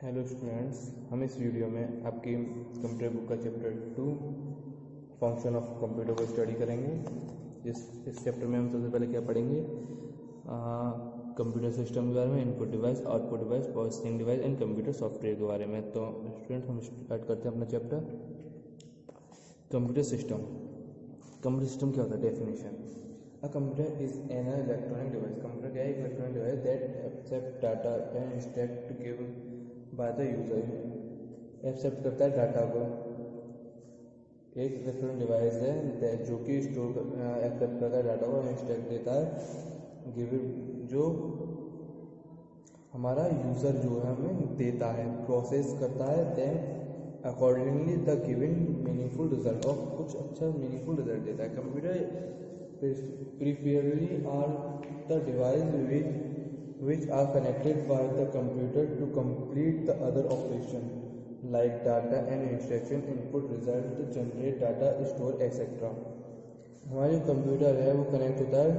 Hello students, हम इस video में आपकी कंप्यूटर बुक का चैप्टर 2 फंक्शन ऑफ कंप्यूटर को स्टडी करेंगे। इस चैप्टर में हम सबसे पहले क्या पढ़ेंगे? कंप्यूटर सिस्टम के बारे में, input device, output device, processing device and computer software के बारे में। तो स्टूडेंट हम स्टार्ट करते हैं अपना चैप्टर। कंप्यूटर सिस्टम क्या होता है? Definition: A computer is an electronic device. Computer क्या है? एक electronic device that accept data and instruct given by the user. Accept करता है डाटा को। एक इलेक्ट्रॉनिक डिवाइस है जो कि स्टोर एक्सेप्ट करता है डाटा को, इंस्ट्रक्ट देता है गिवन, जो हमारा यूज़र जो है हमें देता है, प्रोसेस करता है, then accordingly the given meaningful result, और कुछ अच्छा मीनिंगफुल रिजल्ट देता है। Computer preferably are the device which are connected by the computer to complete the other operation like data and instruction, input, result, generate data, store, etc. हमारा जो computer है वो connect होता है,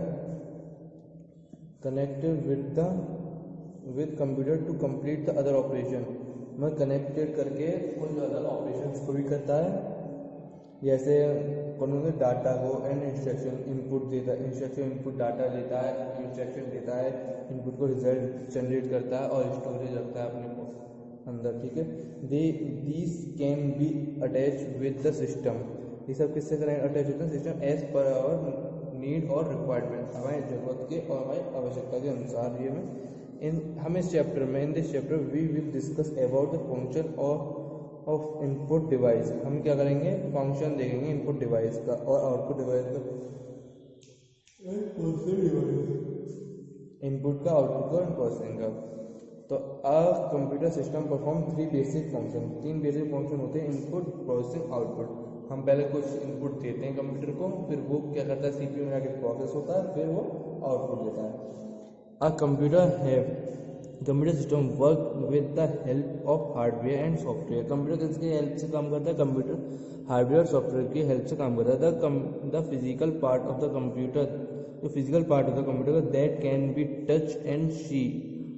connected with computer to complete the other operation, मतलब connected करके कुछ other operations को भी करता है। जैसे कौन से डाटा को एंड इंस्ट्रक्शन इनपुट देता है, इंस्ट्रक्शन इनपुट डाटा लेता है, इंस्ट्रक्शन देता है, इनपुट को रिजल्ट जनरेट करता है और स्टोरेज रखता है अपने अंदर। ठीक है, these can be attach with the system. ये सब किससे अटैच होते हैं? System as per our need और रिक्वायरमेंट, हमारी ज़रूरत के और हमारी आवश्यकता के अनुसार। ये हम इस चैप्टर में, in this chapter we will discuss about the function of input device. हम क्या करेंगे? फंक्शन देखेंगे इनपुट डिवाइस का और आउटपुट डिवाइस का, इनपुट का, आउटपुट का और प्रोसेसिंग का। तो अ कंप्यूटर सिस्टम परफॉर्म तीन बेसिक फंक्शन होते हैं: इनपुट, प्रोसेसिंग, आउटपुट। हम पहले कुछ इनपुट देते हैं कंप्यूटर को, फिर वो क्या करता है? सीपीयू में जाके प्रोसेस होता है, फिर वो आउटपुट देता है। A computer system work with the help of hardware and software. Computer किसकी हेल्प से काम करता है? कंप्यूटर हार्डवेयर और सॉफ्टवेयर की हेल्प से काम करता है। The physical part of the computer, जो physical part of the computer that can be touch and see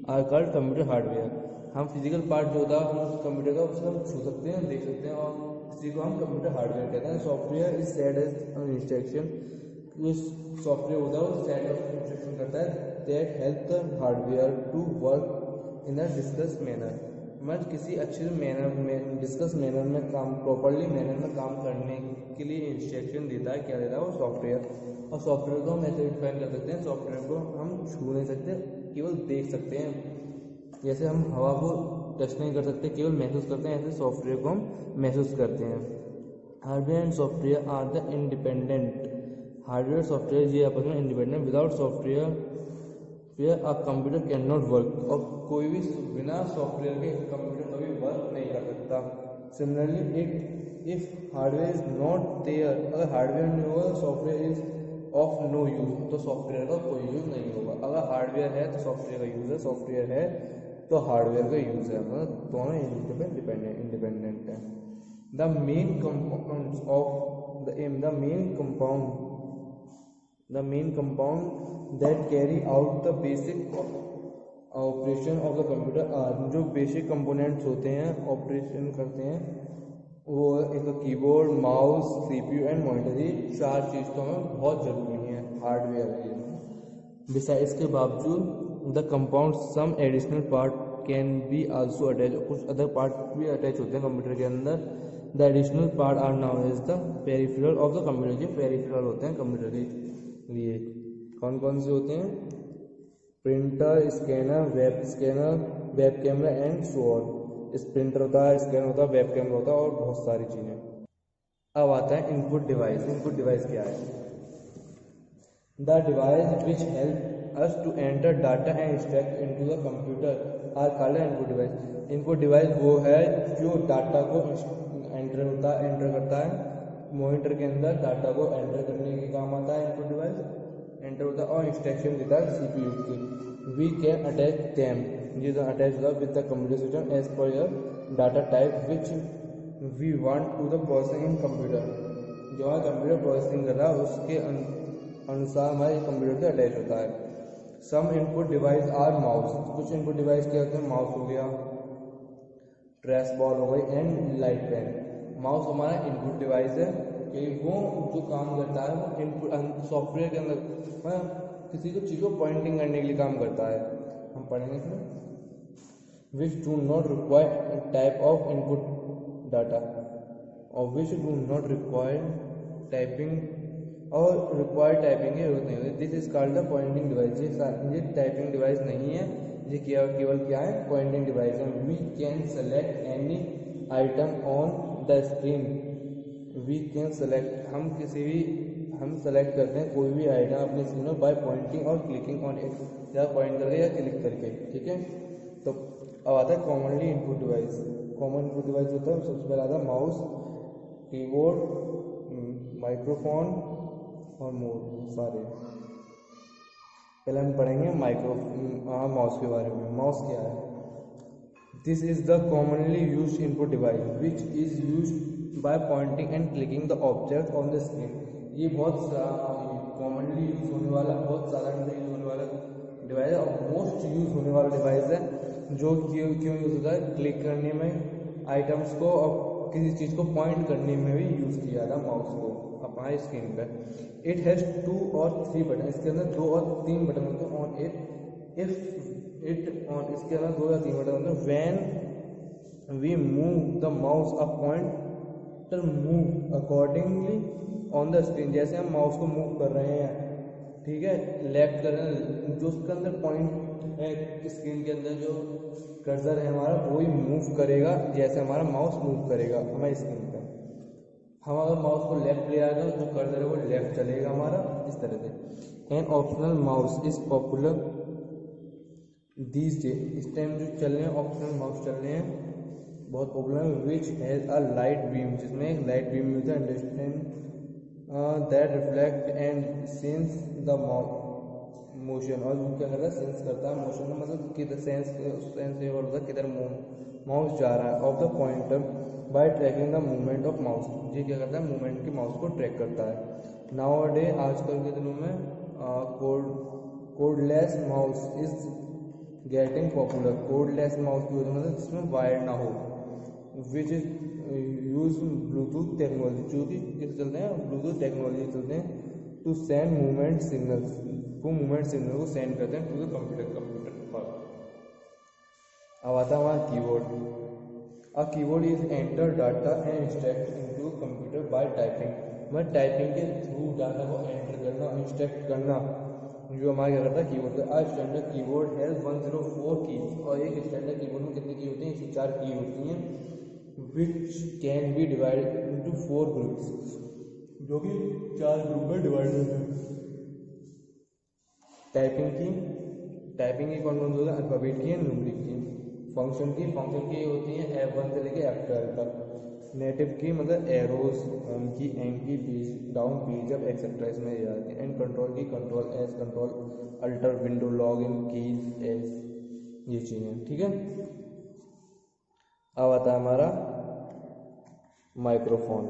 are called computer hardware. हम फिजिकल पार्ट जो होता है हम उस कंप्यूटर का, उससे हम छू सकते हैं, देख सकते हैं, और इसी को हम कंप्यूटर हार्डवेयर कहते हैं। Software is set as instruction, software होता है वो सेट ऑफ इंस्ट्रक्शन करता है that help the hardware to work in a discuss manner. मतलब किसी अच्छे मैनर में, डिस्कस मैनर में काम, प्रॉपरली मैनर में काम करने के लिए इंस्ट्रक्शन देता है। क्या देता है? वो सॉफ्टवेयर। और सॉफ्टवेयर को हम ऐसे डिफाइन कर सकते हैं, सॉफ्टवेयर को हम छू नहीं सकते, केवल देख सकते हैं। जैसे हम हवा को टच नहीं कर सकते, केवल महसूस करते हैं, ऐसे सॉफ्टवेयर को हम महसूस करते हैं। Hardware and software are the independent. Hardware software ये आपस में independent. Without software a computer can not work, और कोई भी बिना सॉफ्टवेयर के कंप्यूटर कभी वर्क नहीं कर सकता। Similarly if hardware is not there, अगर हार्डवेयर नहीं होगा, software is of no use, तो सॉफ्टवेयर का कोई यूज नहीं होगा। अगर हार्डवेयर है तो सॉफ्टवेयर का यूज है, सॉफ्टवेयर है तो हार्डवेयर का यूज है, मतलब दोनों इंडिपेंडेंट है। The main compounds of the main compound that carry out the basic operation of the computer are, जो बेसिक कंपोनेंट्स होते हैं, ऑपरेशन करते हैं, वो एक keyboard, mouse, CPU and monitor. ये चार चीज़ तो हमें बहुत ज़रूरी है हार्डवेयर के। बिसाइड इसके बावजूद the compound some additional part can be also attach, कुछ अदर पार्ट भी अटैच होते हैं कंप्यूटर के अंदर। The additional part are now is the peripheral of the computer. जो पेरिफेरल होते हैं कंप्यूटर के लिए, कौन कौन से होते हैं? Printer, scanner, web camera and so on. Printer होता है, स्कैनर होता है, वेब कैमरा होता है और बहुत सारी चीज़ें। अब आता है इनपुट डिवाइस। इनपुट डिवाइस क्या है? The device which help us to enter data and instruct into the computer are called input device. Input device वो है जो डाटा को एंटर करता है, मॉनिटर के अंदर डाटा को एंटर करने के काम आता है। इनपुट डिवाइस एंटर होता है और इंस्ट्रक्शन देता है सीपीयू की। वी कैन अटैच देम, ये अटैच होता है with the computer system as per your data type which we want to the processing in computer. जो हमारा कंप्यूटर प्रोसेसिंग कर रहा है उसके अनुसार हमारे कंप्यूटर से अटैच होता है। सम इनपुट डिवाइस आर माउस। कुछ इनपुट डिवाइस क्या होते हैं? माउस हो गया, ट्रेस बॉल हो गई एंड लाइट पेन। माउस हमारा इनपुट डिवाइस है कि वो जो काम करता है वो इनपुट सॉफ्टवेयर के अंदर किसी को चीज़ को पॉइंटिंग करने के लिए काम करता है। हम पढ़ेंगे इसमें which do not require a type of input data or which do not require typing और require typing की जरूरत नहीं होती। This is called the pointing device. ये टाइपिंग डिवाइस नहीं है, ये केवल क्या है, पॉइंटिंग डिवाइस है। We can select any item on the screen. We can select हम सेलेक्ट करते हैं कोई भी आइटम अपनी स्क्रीन में बाय पॉइंटिंग और क्लिकिंग ऑन इट, या पॉइंट करके या क्लिक करके। ठीक है, तो अब आता है commonly input device. Common input device होता है सबसे पहले आता है माउस, कीबोर्ड, माइक्रोफोन और मोर सारे। पहले हम पढ़ेंगे माउस के बारे में। माउस क्या है? This is the commonly used input device which is used by pointing and clicking the object on the screen. ये बहुत कॉमनली यूज होने वाला, बहुत साधारण यूज होने वाला डिवाइस है और मोस्ट यूज होने वाला डिवाइस है, जो क्यों यूज होता है, क्लिक करने में, आइटम्स को और किसी चीज़ को पॉइंट करने में भी यूज़ किया जाता है माउस को अपना स्क्रीन पर। इट हैज़ 2 और 3 बटन। इसके अंदर 2 और 3 बटन होते हैं on it. If it on इसके अंदर 2 या 3 बटन होते हैं। When we move the mouse a pointer move accordingly on the screen. जैसे हम माउस को मूव कर रहे हैं, ठीक है, लेफ्ट कर रहे हैं, जो उसके अंदर पॉइंट है स्क्रीन के अंदर जो कर्सर है हमारा, वो ही मूव करेगा जैसे हमारा माउस मूव करेगा हमारी स्क्रीन पर। हम अगर माउस को लेफ्ट ले आएगा तो जो कर्सर है वो लेफ्ट चलेगा हमारा, इस तरह से। An optional mouse is popular these day. इस टाइम जो चल रहे हैं ऑप्शनल माउस चल रहे हैं, बहुत पॉपुलर है। Which has a light beam, जिसमें एक लाइट बीम मिलता है, understand that reflect and sense the motion. और वो क्या करता है, सेंस करता है मोशन का, मतलब किधर सेंस ये होता है किधर माउस जा रहा है, of the pointer by tracking the movement of mouse. ये क्या करता है, मूवमेंट की माउस को ट्रैक करता है। नाउ डे आजकल के दिनों में cordless mouse is getting popular. Cordless mouse की वजह मतलब जिसमें वायर ना हो, विच इज यूज ब्लूटूथ टेक्नोलॉजी, जो कि किस चलते हैं, ब्लूटूथ टेक्नोलॉजी चलते हैं, टू सेंड मूवमेंट सिग्नल्स। वो मूवमेंट सिग्नल को सेंड करते हैं टू द कंप्यूटर पर। अब आता है हमारा keyboard. A keyboard is enter data and extract into computer by typing। मतलब टाइपिंग के थ्रू डाटा को एंटर करना, इंस्ट्रैक्ट करना, जो हमारा क्या करता है कीबोर्ड। आ स्टैंडर्ड कीबोर्ड है 104 कीज। और एक स्टैंडर्ड कीबोर्ड में कितनी की होती हैं, 104 की होती हैं। Which can be divided into 4 groups, जो कि 4 ग्रुप में डिवाइड होते हैं। टाइपिंग की कौन कौन सी होती है, अल्फाबेट की, न्यूमेरिक की। फंक्शन की होती हैं F1 से लेके F12 तक। नेटिव की मतलब एरोज, होम की, एंड की, page down, page up etcetera इसमें ये आती है। एंड कंट्रोल की control S, control alter, window, log in, keys S, ये चीज़ें। ठीक है, अब आता है हमारा माइक्रोफोन।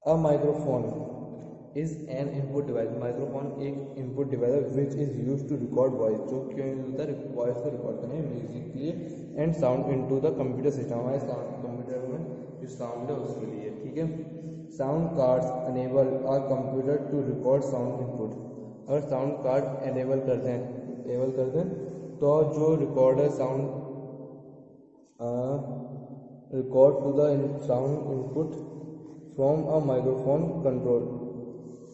अब microphone is an input device. Microphone एक इनपुट डिवाइस है which is use to record voice, जो क्यों यूज होता है, वॉइस को रिकॉर्ड करने में, म्यूजिक के लिए, and sound into the computer system. हमारे कंप्यूटर में जो साउंड है उसके लिए। ठीक है, sound cards enable are computer to record sound input. अगर साउंड कार्ड एनेबल करते हैं तो जो recorder sound record to the sound input from a microphone control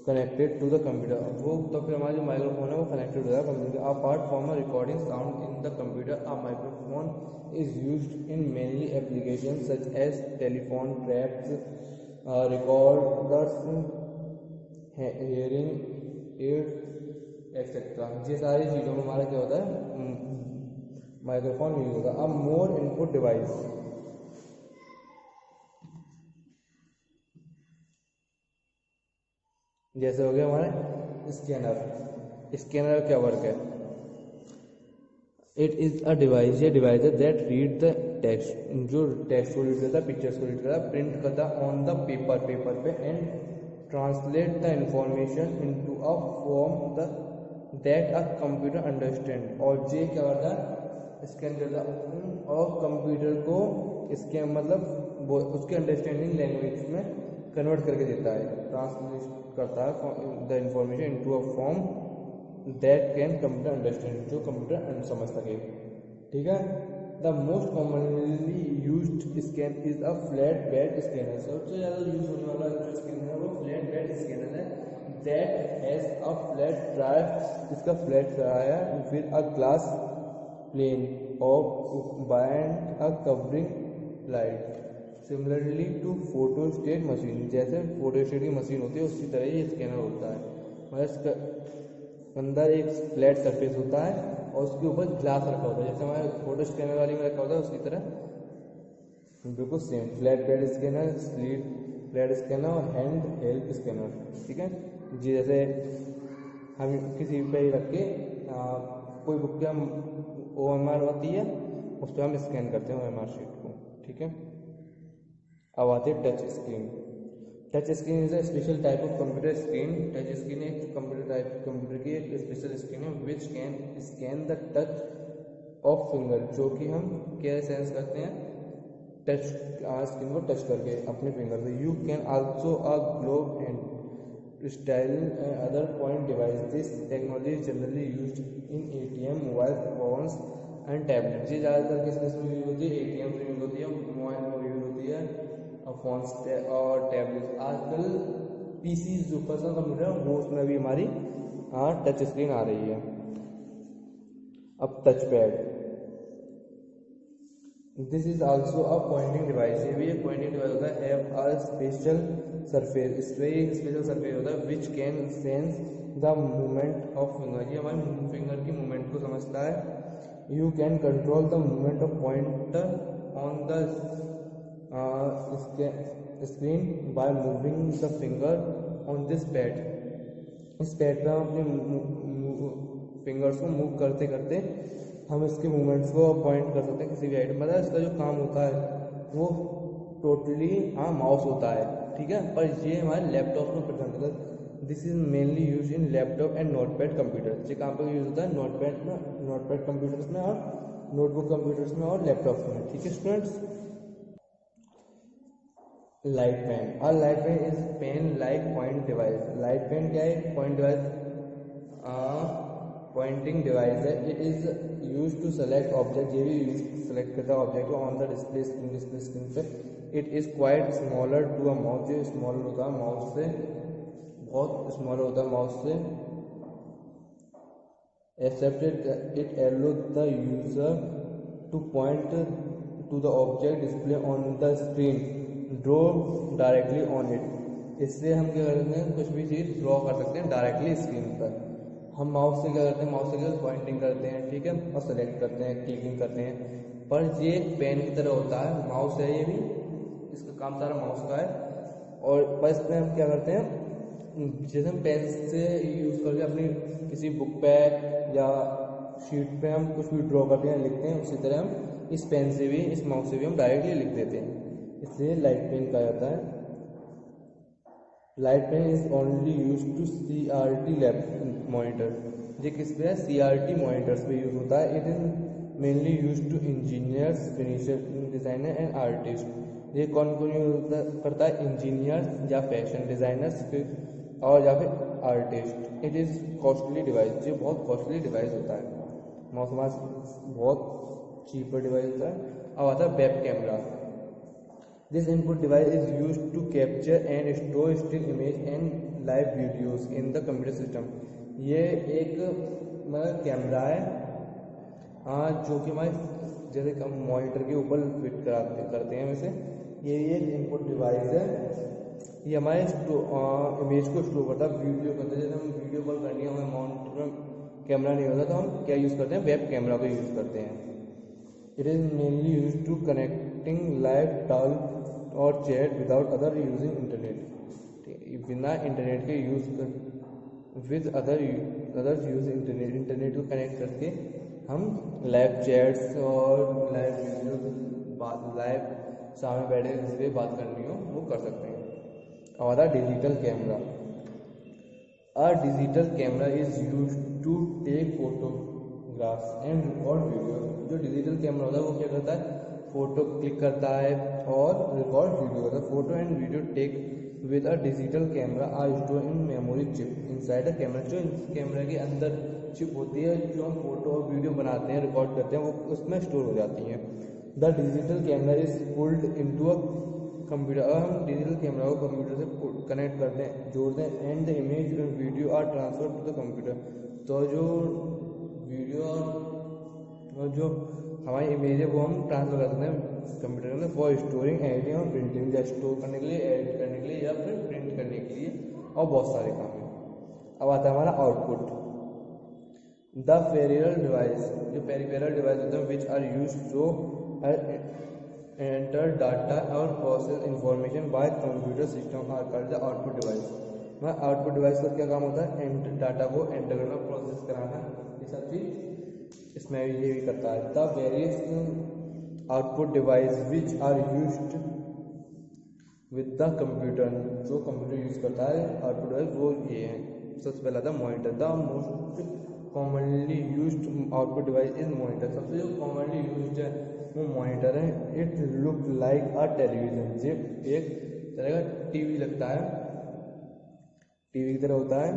connected to the computer. वो तो फिर हमारा जो माइक्रोफोन है वो कनेक्टेड हो जाएगा computer. Apart from a recording sound in the computer, a microphone is used in mainly application such as telephone, traps, recorders, hearing aid etcetera. ये सारी चीज़ों में हमारा क्या होता है, माइक्रोफोन यूज होता है। अब मोर इनपुट डिवाइस, जैसे हो गया हमारे स्कैनर क्या वर्क है, इट इज अ डिवाइस, ये डिवाइस है दैट रीड द टेक्स्ट, जो टेक्स्ट को रीड करता है, पिक्चर्स को रीड करता है, प्रिंट करता है ऑन द पेपर पे, and translate the information into a form that a computer understand. और ये क्या करता है, स्कैन करता है और कंप्यूटर को इसके मतलब वो उसके अंडरस्टैंडिंग लैंग्वेज में कन्वर्ट करके देता है, ट्रांसलेट करता है the information into a form that can computer understand, जो कंप्यूटर समझ सके। ठीक है। The most commonly used scan is a flat bed scanner. सबसे ज़्यादा यूज होने वाला जो स्कैनर है वो फ्लैट बेड स्कैनर है। That has a flat drive, इसका फ्लैट ड्राइव है विद अ ग्लास प्लेन और behind a covering light similarly to photostat machine. जैसे फोटोस्टेट की मशीन होती है उसी तरह ये स्कैनर होता है, मतलब इसका अंदर एक फ्लैट सरफेस होता है और उसके ऊपर ग्लास रखा होता है, जैसे हमारे फोटो स्कैनर वाली में रखा होता है उसी तरह बिल्कुल same. Flat bed scanner, slit flat scanner और हैंड हेल्प स्कैनर। ठीक है जी। जैसे हम किसी पे रख के कोई बुक के हम OMR होती है उस पर हम स्कैन करते हैं OMR शीट को। ठीक है। अब आते हैं touch screen. Touch screen is a special type of computer screen. Touch screen एक कंप्यूटर की एक स्पेशल स्क्रीन है which can scan the touch of finger, जो कि हम क्या सेंस करते हैं टच स्क्रीन को टच करके अपने फिंगर से। You can also a globe and style other point device. This technology is generally used in ATM, mobile phones and tablet. ये ज़्यादातर किस में यूज होती है? ATM में यूज होती है, मोबाइल में यूज होती है और फोन्स और टैबलेट। आजकल PC जो पर्सनल कंप्यूटर है वो उसमें भी हमारी टच स्क्रीन आ रही है। अब touch pad, this is also a pointing device. ये भी एक पॉइंटिंग डिवाइस होता है। हैव अ स्पेशल सरफेस, इस पर एक स्पेशल सरफेस होता है which can sense the movement of finger. ये हमारे फिंगर की मूवमेंट को समझता है। You can control the movement of pointer on the screen by moving the finger on this pad. इस पैड पर हम अपने फिंगर्स को मूव करते करते हम इसके मूवमेंट्स को पॉइंट कर सकते हैं किसी भी आइटम। मतलब इसका जो काम होता है वो टोटली माउस होता है। ठीक है। पर ये हमारे लैपटॉप में प्रेजेंट होता है। This is mainly use in laptop and notepad computer. ये कहाँ पर यूज होता है? नोटपैड कंप्यूटर्स में और नोटबुक कंप्यूटर्स में और लैपटॉप में। ठीक है स्टूडेंट्स। लाइट पेन, और light pen is pen like point device. Light pen क्या है? पॉइंट डिवाइस, पॉइंटिंग डिवाइस है। It is use to select object. ये भी यूज सेलेक्ट करता है ऑब्जेक्ट को ऑन द डिस्प्ले स्क्रीन पे। It is quite smaller to a mouse. जो स्मॉलर होता है माउस से, बहुत स्मॉलर होता है माउस से। Except it allow the user to point to the object display on the screen, draw directly on it. इससे हम क्या करते हैं? कुछ भी चीज़ ड्रॉ कर सकते हैं डायरेक्टली स्क्रीन पर। हम माउस से क्या करते हैं? माउस से क्या पॉइंटिंग करते हैं, ठीक है, और सेलेक्ट करते हैं, क्लिकिंग करते हैं। पर ये एक पेन की तरह होता है, माउस है ये भी, इसका काम सारा माउस का है। और बस इसमें हम क्या करते हैं? जैसे हम पेन से यूज़ करके अपनी किसी बुक पे या शीट पे हम कुछ भी ड्रॉ करते हैं, लिखते हैं, उसी तरह हम इस पेन से भी, इस माउस से भी हम डायरेक्टली लिख देते हैं। इसलिए लाइट पेन कहा जाता है। Light pen is only use to CRT lab monitor. ये किस पे है? CRT मॉनिटर्स पे यूज होता है। It is mainly use to engineers, finisher, designer and artist. ये कौन कौन यूज करता है? इंजीनियर्स या फैशन डिजाइनर्स और या फिर artist. It is costly device. ये बहुत कॉस्टली डिवाइस होता है। माउस बहुत चीपर डिवाइस होता है। अब आता है web camera. This input device is used to capture and store still image and live videos in the computer system. ये एक मतलब कैमरा है जो कि हमारे जैसे हम मॉनिटर के ऊपर फिट करते हैं वैसे ये एक इनपुट डिवाइस है। ये हमारे इमेज को स्टोर करता है, वीडियो करता है। जैसे हम वीडियो कॉल करनी है, हमारे मॉनिटर में कैमरा नहीं होता तो हम क्या यूज़ करते हैं? वेब कैमरा को यूज़ करते हैं। It is mainly use to connecting live talk और chat without other using internet. बिना इंटरनेट के यूज़ कर विद अदर्स यूज इंटरनेट को कनेक्ट करके हम लाइव चैट्स और लाइव वीडियो लाइव सामने बैठे जिससे बात करनी हो वो कर सकते हैं। हमारा digital camera. A digital camera is use to take photographs photographs and record video. जो डिजिटल कैमरा होता है वो क्या करता है, फोटो क्लिक करता है और रिकॉर्ड वीडियो करता है। Photo and video take with a digital camera are store in memory chip inside a camera. जो कैमरा के अंदर चिप होती है, जो हम फोटो और वीडियो बनाते हैं, रिकॉर्ड करते हैं, वो उसमें स्टोर हो जाती हैं। The digital camera is pulled into a computer. अगर हम डिजिटल कैमरा को कंप्यूटर से कनेक्ट करते हैं, जोड़ते हैं, and the image and video are transfer to the computer. तो जो वीडियो और जो हमारी इमेज है वो हम ट्रांसफर कर सकते हैं कंप्यूटर में फॉर स्टोरिंग, एडिटिंग और प्रिंटिंग, या स्टोर करने के लिए, एडिट करने के लिए, या फिर प्रिंट करने के लिए, और बहुत सारे काम हैं। अब आता है हमारा आउटपुट। द पेरिफेरल डिवाइस, जो पेरिफेरल डिवाइस होते हैं which are use to enter data और process information by computer system are called the output device. Output device का क्या काम होता है, डाटा को एंटर करना, प्रोसेस कराना, ये सब चीज इसमें ये भी करता है। The various output device which are used with the computer, जो कंप्यूटर यूज करता है आउटपुट डिवाइस वो ये है। सबसे पहला था monitor. The most commonly used output device is monitor. सबसे जो कॉमनली यूज्ड है वो मॉनिटर है। It look like a television, जो एक तरह का टीवी लगता है, टीवी की तरह होता है।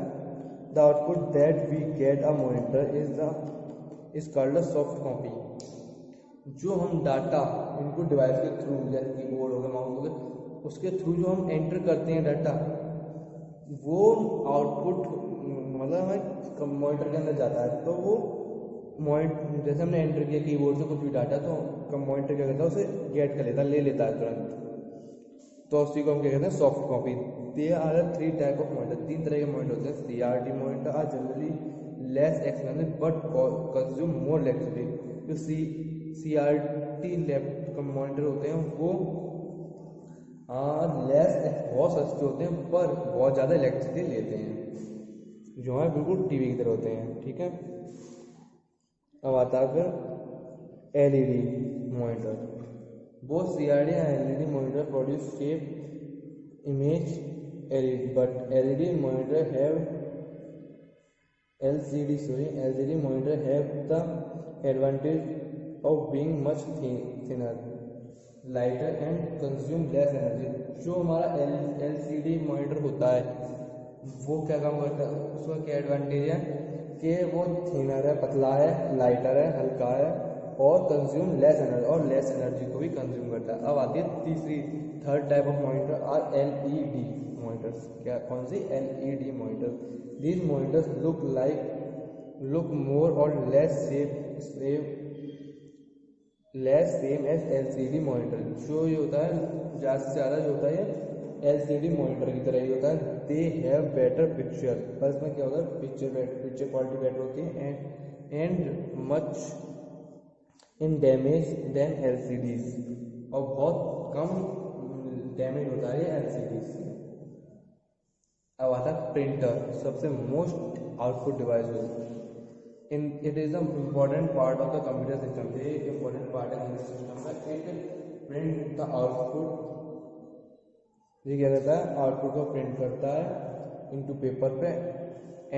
The output that we get a monitor is called a soft copy. जो हम डाटा इनपुट डिवाइस के थ्रू, जैसे कीबोर्ड हो गया, माउस हो गया, उसके थ्रू जो हम एंटर करते हैं डाटा, वो आउटपुट मतलब हमारे मॉनिटर के अंदर जाता है। तो वो जैसे हमने एंटर किया कीबोर्ड से कुछ भी डाटा, तो मॉनिटर क्या करता है, उसे गेट कर लेता है, ले लेता है तुरंत। तो उसी को हम क्या कहते हैं, soft copy. They are 3 type of monitor, 3 तरह के मॉनिटर होते हैं। CRT monitor are generally less expensive but consume more electricity. जो CRT लैपटॉप मॉनिटर होते हैं वो बहुत सस्ते होते हैं पर बहुत ज़्यादा इलेक्ट्रिसिटी लेते हैं, जो है बिल्कुल टीवी की तरह होते हैं। ठीक है, अब आता है फिर LED monitor. Both CRT and LED monitor produce shape image LED, but LCD monitor have the advantage of being much thinner, lighter and consume less energy। जो हमारा LCD मॉनिटर होता है वो क्या काम करता है, उसका क्या एडवांटेज है कि वो थिनर है, पतला है, लाइटर है, हल्का है, और कंज्यूम लेस एनर्जी, और लेस एनर्जी को भी कंज्यूम करता है। अब आती है third type of monitor are LED monitors. क्या, कौन सी? LED monitor. These monitors look more और less same as LCD monitor. जो ये होता है ज़्यादा से ज़्यादा जो होता है LCD मॉनिटर की तरह ही होता है। दे हैव बेटर पिक्चर, पर इसमें क्या होता है, पिक्चर क्वालिटी बेटर होती है and much in damage than LCDs, और बहुत कम डैमेज होता है ये LCDs से। अब आता है प्रिंटर, सबसे most output device it is a important part of the computer system. ये एक इम्पॉर्टेंट पार्ट है कंप्यूटर सिस्टम का। इट प्रिंट द आउटपुट, ये क्या करता है, आउटपुट को प्रिंट करता है इनटू पेपर पे,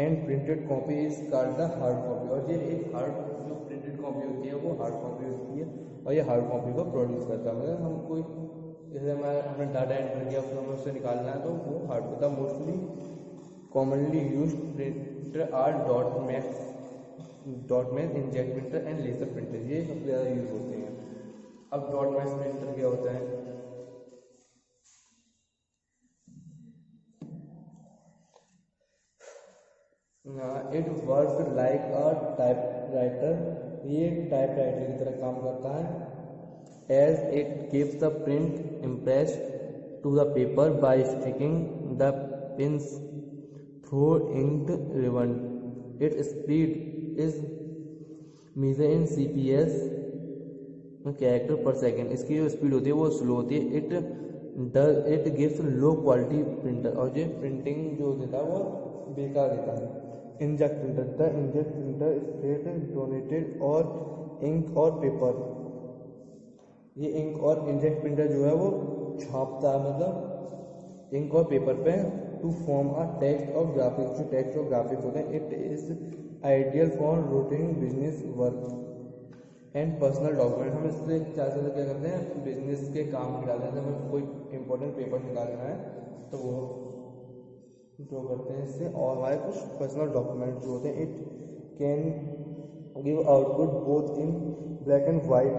and printed copy is called the hard copy. और ये एक हार्ड जो प्रिंटेड कॉपी होती है वो हार्ड कॉपी होती है, और ये हार्ड कॉपी को प्रोड्यूस करता है। मतलब हम कोई जैसे हमारा अपना डाटा एंटर किया, उसको हमें उससे निकालना है, तो वो हार्ड होता है। Mostly commonly use printer are dot matrix, inkjet printer and laser printer, ये सबसे ज़्यादा यूज होते हैं। अब डॉट मैक्स प्रिंटर क्या होता है, it work like a typewriter, ये टाइपराइटर की तरह काम करता है। As it gives the print impress to the paper by sticking the pins through inked ribbon. It speed is measure in CPS character per second. इसकी जो speed होती है वो स्लो होती है। It gives low quality printer, और ये printing जो देता है वो बेकार देता है। Inkjet printer, the inkjet printer spread donated और इंक और पेपर। ये इंक और इंकजेट प्रिंटर जो है वो छापता है, मतलब इंक और पेपर पे, टू फॉर्म अ टेक्स्ट और ग्राफिक्स। जो टेक्स्ट और ग्राफिक्स होते हैं, it is ideal for routine business work and personal document. हम इससे ज़्यादा क्या करते हैं, बिजनेस के काम निकालते हैं, जब हमें कोई इंपॉर्टेंट पेपर निकालना है तो वो ड्रॉ करते हैं इससे। और हमारे कुछ पर्सनल डॉक्यूमेंट जो होते हैं, it can give output both in black and white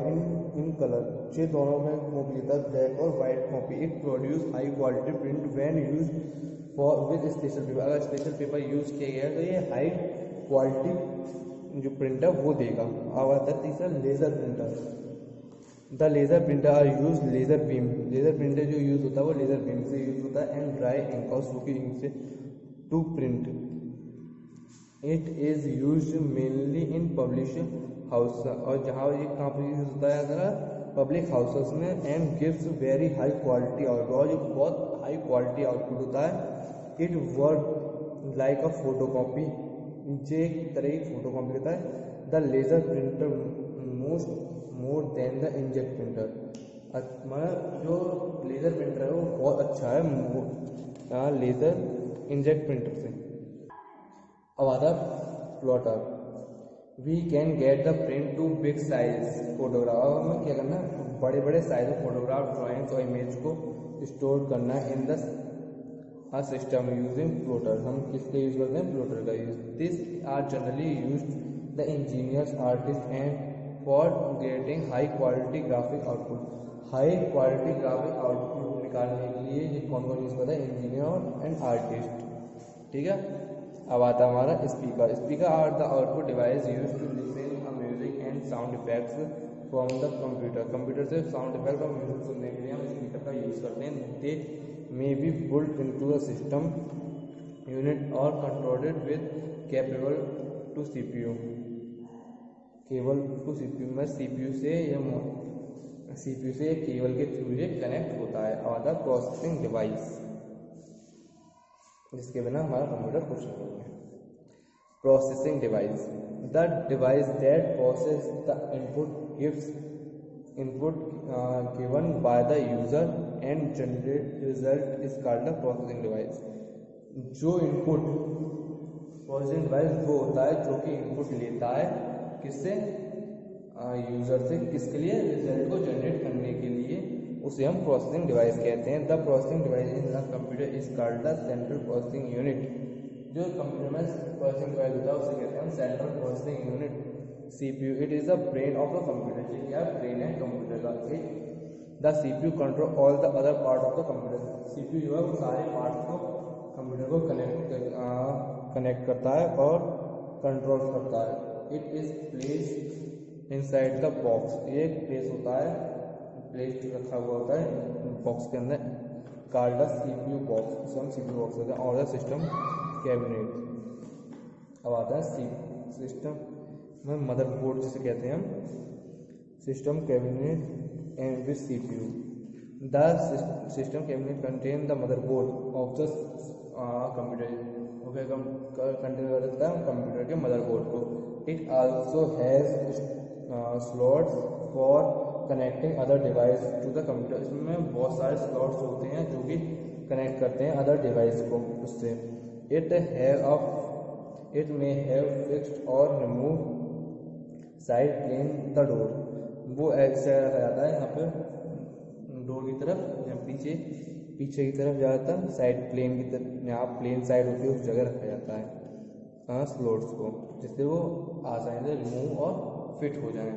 in colour. ये दोनों में कॉपी लेता है, ब्लैक और white copy. It produce high quality print when use for with special paper. अगर स्पेशल पेपर यूज़ किया गया तो ये हाई क्वालिटी जो प्रिंटर वो देगा। अब आता है तीसरा laser printer. The laser printer are use laser beam. Laser printer जो यूज़ होता है वो लेज़र बीम से यूज़ होता है एंड ड्राई इंक और सूखी इंक से to print. It is use mainly in publish house, और जहाँ ये कहाँ पर यूज़ होता है, अगर पब्लिक हाउसेस में, and gives very high quality output, और जो बहुत हाई क्वालिटी आउटपुट होता है। It work like a photo copy, जे एक तरह की फोटो कॉपी होता है। The laser printer more than the inkjet printer. मतलब जो लेज़र प्रिंटर है वो बहुत अच्छा है लेज़र इंजेक्ट प्रिंटर से। अब आता plotter. We can get the print to big size photograph. अब हमें क्या करना है, बड़े बड़े साइज में फोटोग्राफ, ड्राइंग्स और इमेज को स्टोर करना है in the system using plotter. हम किसका यूज़ करते हैं, प्लॉटर का use. This are generally use the engineers, artist and for getting high quality graphic output. High quality graphic output निकालने के लिए ये कौन कौन यूज़ करता है, इंजीनियर एंड आर्टिस्ट। ठीक है। अब आता है हमारा speaker. Speaker are the output device use to listen a music and sound effects from the computer. Computer से साउंड इफेक्ट और म्यूजिक सुनने के लिए हम स्पीकर का यूज़ करते हैं। They may be pulled into the system unit और controlled with capable to CPU. Cable to CPU में सीपीयू से केबल के थ्रू ये कनेक्ट होता है। और द प्रोसेसिंग डिवाइस, जिसके बिना हमारा कंप्यूटर कुछ नहीं है। Processing device, the device that process the input given by the user and generate result is called the processing device. जो इनपुट, प्रोसेसिंग डिवाइस वो होता है जो कि इनपुट लेता है किससे, यूजर से, किसके लिए, रिजल्ट को जनरेट करने के लिए, उसे हम प्रोसेसिंग डिवाइस कहते हैं। The processing device in the computer is called the central processing unit. जो कंप्यूटर में प्रोसेसिंग डिवाइस होता है उसे कहते हैं हम central processing unit. CPU, it is the brain of the computer. ये क्या ब्रेन है कंप्यूटर का। The CPU control all the other part of the computer. CPU जो है वो सारे पार्ट को कंप्यूटर को कनेक्ट करता है और कंट्रोल करता है। It is place inside the box. ये प्लेस होता है, प्लेस रखा हुआ होता है बॉक्स के अंदर, कॉल्ड द सीपीयू बॉक्स। इसे हम सीपीयू बॉक्स कहते हैं। और द सिस्टम कैबिनेट। अब आता है सिस्टम में मदरबोर्ड जिसे कहते हैं हम system cabinet and with CPU. The system cabinet contain the motherboard of the computer. Contain करता है कंप्यूटर के मदरबोर्ड को। It also has slots for connecting other device to the computer. इसमें बहुत सारे स्लॉट्स होते हैं जो कि कनेक्ट करते हैं अदर डिवाइस को उससे। इट मे हैव फिक्स्ड और remove side plane the door. वो ऐसे रखा जाता है यहाँ पर डोर की तरफ, या पीछे की तरफ जाता है, साइड प्लेन की तरफ, यहाँ प्लेन साइड होती है उस जगह रखा जाता है स्लॉट्स को, जिससे वो आसानी से रिमूव और फिट हो जाए।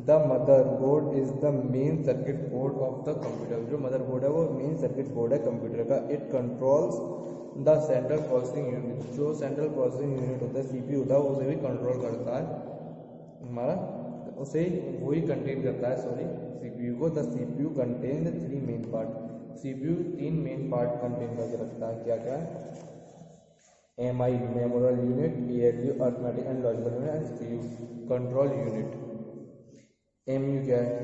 The motherboard is the main circuit board of the computer. जो मदरबोर्ड है वो मेन सर्किट बोर्ड है कंप्यूटर का। It controls the central processing unit. जो सेंट्रल प्रोसेसिंग यूनिट होता है सीपीयू होता है, उसे भी कंट्रोल करता है हमारा, उसे वही कंटेन करता है सीपीयू को। The CPU contain the 3 main part. CPU 3 main part contain करके रखता है। क्या क्या है, MI memorial unit, ALU arithmetic and logical unit, and CPU control unit. MU क्या है,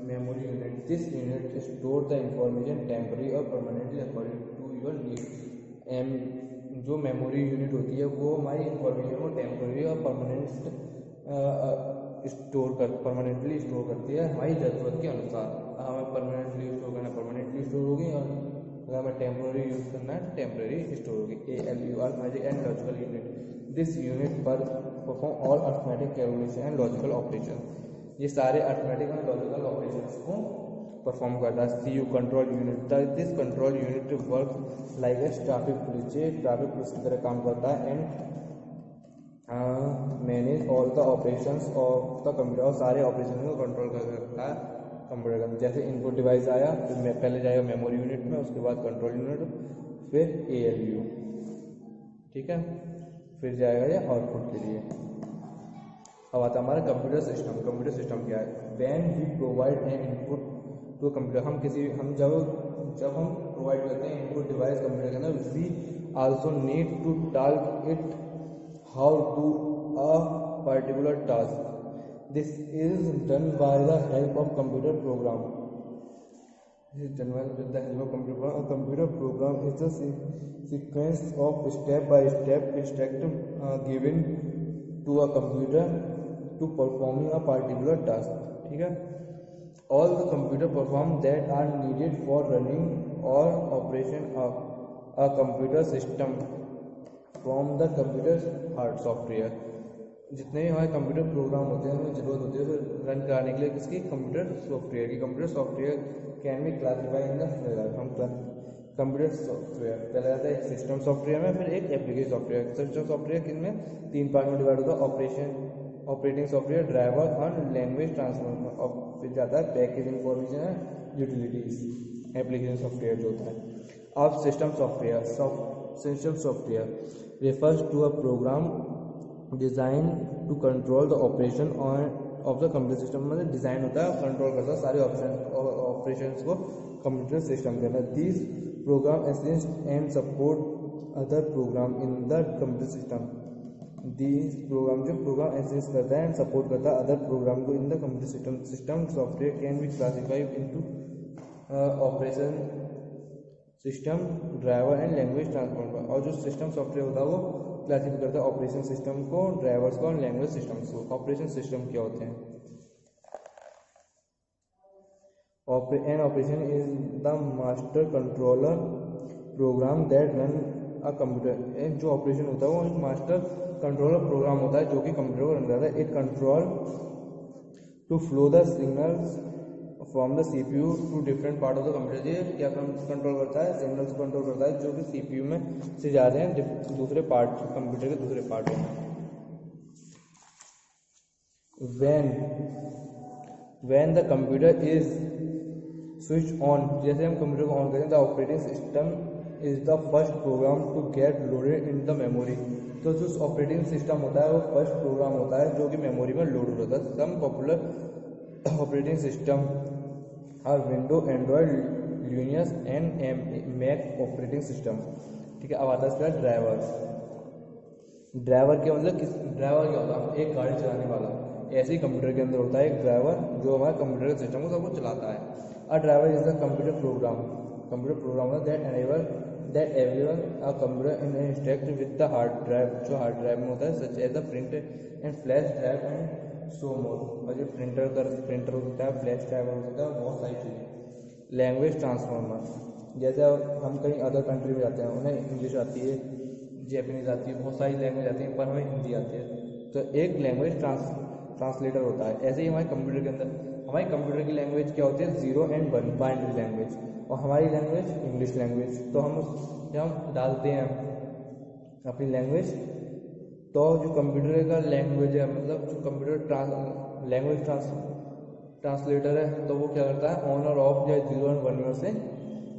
memory unit. This unit store the information temporary और permanently according to your need. M जो मेमोरी यूनिट होती है वो हमारी इंफॉर्मेशन को टेम्पररी और परमानेंटली स्टोर करती है हमारी ज़रूरत के अनुसार। हमें परमानेंटली स्टोर करना परमानेंटली स्टोर होगी, और अगर हमें टेम्पररी यूज़ करना है टेम्पररी स्टोर होगी। ALU arithmetic and logical unit. This unit पर perform all arithmetic calculation and logical operation. ये सारे अर्थमेटिक एंड लॉजिकल ऑपरेशंस को परफॉर्म करता है। C U control unit, this control unit work like a traffic police, ये traffic police की तरह काम करता है and manage all the operations of the computer, और सारे ऑपरेशन को कंट्रोल कर सकता है कंप्यूटर का। जैसे इनपुट डिवाइस आया फिर पहले जाएगा मेमोरी यूनिट में, उसके बाद कंट्रोल यूनिट, फिर ALU, ठीक है, फिर जाएगा ये आउटपुट के लिए। अब आता है हमारा कंप्यूटर सिस्टम। कंप्यूटर सिस्टम क्या है? When we provide an input to computer, हम जब हम प्रोवाइड करते हैं इनपुट डिवाइस कंप्यूटर के अंदर, we also need to tell it how to a particular task. This is done by the help of computer program. This is done with the help of computer program. A computer program is a sequence of step-by-step instructions given to a computer to performing a particular task. ठीक है? All the computer programs that are needed for running or operation of a computer system from the computer hard software. जितने भी हमारे computer program होते हैं उनमें जरूरत होती है रन कराने के लिए किसकी? कंप्यूटर सॉफ्टवेयर की। Computer software can be classify in the flavour. हम कंप्यूटर सॉफ्टवेयर पहले आता है एक सिस्टम सॉफ्टवेयर में, फिर एक एप्लीकेशन सॉफ्टवेयर। सिस्टम सॉफ्टवेयर किनमें? 3 पार्ट में डिवाइड होता है, ऑपरेटिंग सॉफ्टवेयर, ड्राइवर और लैंग्वेज ट्रांसफर। और फिर जाता है पैकेज इंफॉर्मेशन है, यूटिलिटीज, एप्लीकेशन सॉफ्टवेयर जो होता है। अब system software refers to a program designed to control the operation of the computer system। मतलब डिज़ाइन होता है, कंट्रोल करता है सारे ऑपरेशंस को कंप्यूटर सिस्टम के अंदर। This program assist and support other program in the computer system. This program जो प्रोग्राम असिस्ट करता है एंड सपोर्ट करता है अदर प्रोग्राम को in the computer system. System software can be classified into operation system, driver and language transformer. और जो system software होता है वो क्लासिफाई करता है ऑपरेशन सिस्टम को, ड्राइवर्स को और लैंग्वेज सिस्टम्स को। ऑपरेशन सिस्टम क्या होते हैं? An operation is the master controller program that run a computer. जो ऑपरेशन होता है वो एक मास्टर कंट्रोलर प्रोग्राम होता है जो कि कंप्यूटर को रन करता है। It control to flow the signals from the CPU to different part of the computer. ये क्या कंट्रोल करता है? सिग्नल्स कंट्रोल करता है जो कि CPU में से जाते हैं दूसरे पार्ट, कंप्यूटर के दूसरे पार्टों में। when the computer is switched on, जैसे हम कंप्यूटर को ऑन करें, the operating system is the first program to get loaded in the memory। तो जो ऑपरेटिंग सिस्टम होता है वो फर्स्ट प्रोग्राम होता है जो कि मेमोरी में लोड होता है। सम पॉपुलर ऑपरेटिंग सिस्टम और window, Android, Linux and Mac operating system. ठीक है, अब आता है इसका ड्राइवर। ड्राइवर क्या मतलब ड्राइवर क्या होता है? एक गाड़ी चलाने वाला। ऐसे ही कंप्यूटर के अंदर होता है एक ड्राइवर जो हमारे कंप्यूटर के सिस्टम को सब कुछ चलाता है। A driver is the computer program. Computer program that enable that everyone a computer in instruct with the hard drive. जो हार्ड ड्राइव में होता है such as the print and flash drive and so more. और जो printer होता है, flash driver होता है, बहुत सारी चीज़ें। लैंग्वेज ट्रांसफॉर्मर, जैसे हम कहीं अदर कंट्री में जाते हैं, उन्हें इंग्लिश आती है, जैपनीज आती है, बहुत सारी लैंग्वेज आती है, पर हमें हिंदी आती है, तो एक लैंग्वेज ट्रांसलेटर होता है। ऐसे ही हमारे कंप्यूटर के अंदर हमारी कंप्यूटर की लैंग्वेज क्या होती है? 0 and 1 बाइनरी लैंग्वेज, और हमारी लैंग्वेज इंग्लिश लैंग्वेज। तो जब हम डालते हैं अपनी लैंग्वेज, तो जो कंप्यूटर का लैंग्वेज है, मतलब जो कंप्यूटर लैंग्वेज ट्रांसलेटर है, तो वो क्या करता है? ऑन और ऑफ या 0 and 1 में से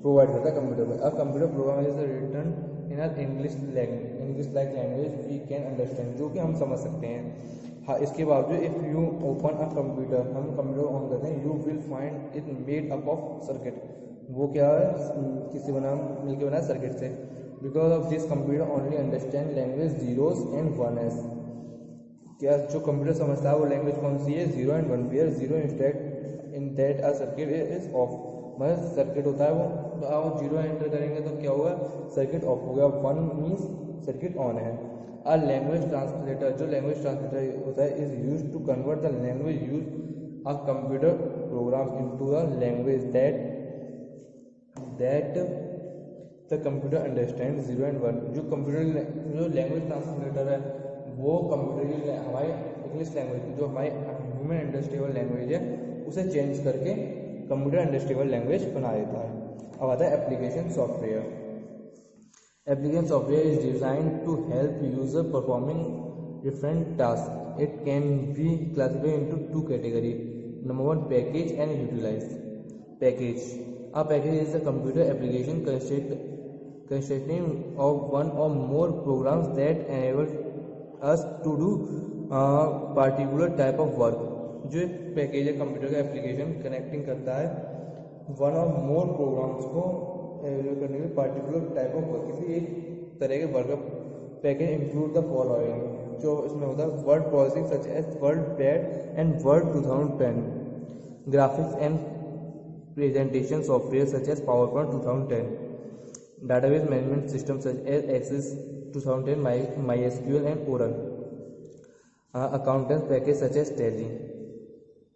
प्रोवाइड करता है कंप्यूटर में। अब computer program is written in a English like language we can understand, जो कि हम समझ सकते हैं। हाँ, इसके बावजूद if you open a computer, हम कंप्यूटर ऑन करते हैं, you will find it made up of circuit. वो क्या है? किसी मिलकर बना सर्किट से। Because of this computer only understand language 0s and 1s। क्या जो कंप्यूटर समझता है वो लैंग्वेज कौन सी है? 0 and 1। Where 0 instead in that a circuit is off. मतलब सर्किट होता है वो, आप 0 एंटर करेंगे तो क्या होगा? सर्किट ऑफ हो गया। 1 मीन्स सर्किट ऑन है। अ लैंग्वेज ट्रांसलेटर, जो लैंग्वेज ट्रांसलेटर होता है, is use to convert the language use a computer program into a language that the computer understand 0 and 1। जो लैंग्वेज ट्रांसलेटर है वो कंप्यूटर की हमारी इंग्लिश लैंग्वेज जो हमारी ह्यूमन अंडरस्टैंडेबल लैंग्वेज है उसे चेंज करके कंप्यूटर अंडरस्टैंडेबल लैंग्वेज बना देता है। अब आता है application software. Application software is designed to help user performing different tasks. It can be classified into two categories. Number one, package and utilize. Package. A package is a computer application consisting of one or more programs that enable us to do a particular type of work. जो एक package है computer का application connecting करता है one और मोर programmes को करने के लिए पार्टिकुलर टाइप ऑफ वर्क, किसी एक तरह के work. Package include the following, जो इसमें होता है word processing such as word pad and word 2010, graphics and presentation software such as PowerPoint 2010, database management system such as Access 2010, MySQL and ओरल, accountants package such as Tally,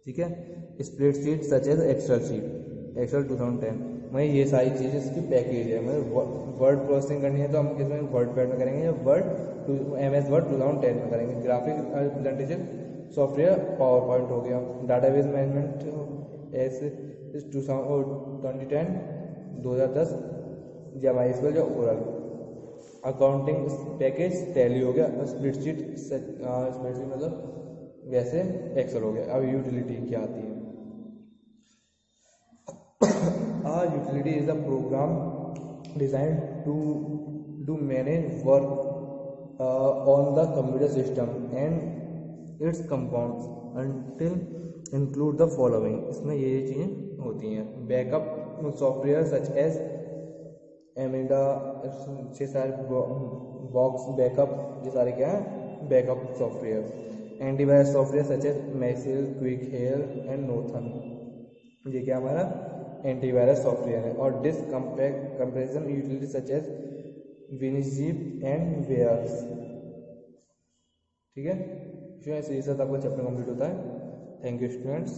ठीक है, spreadsheet such as Excel 2010। मैं ये सारी चीज़ें इसकी package है। मतलब वर्ड प्रोसेसिंग करनी है तो हम किसमें वर्ड पैड में करेंगे या MS Word 2010 में करेंगे। Graphic presentation software power point हो गया। डाटाबेस मैनेजमेंट एस 2010 या MySQL या ओरल। अकाउंटिंग पैकेज टैली हो गया। स्प्रेडशीट मतलब वैसे एक्सेल हो गया। अब यूटिलिटी क्या आती है? Utility is a program designed to manage work on the computer system and its components until include the following। इसमें ये चीज़ें होती हैं। बैकअप सॉफ्टवेयर सच एज एमिडा, छः सारे बॉक्स बैकअप, ये सारे क्या है backup software. Antivirus software such as मैसिल, क्विक हेयर एंड नोथन, ये क्या हमारा एंटीवायरस सॉफ्टवेयर है। और disk comparison utility such as WinZip and वेयर्स, ठीक है। इसके साथ आपका चैप्टर कंप्लीट होता है। Thank you students.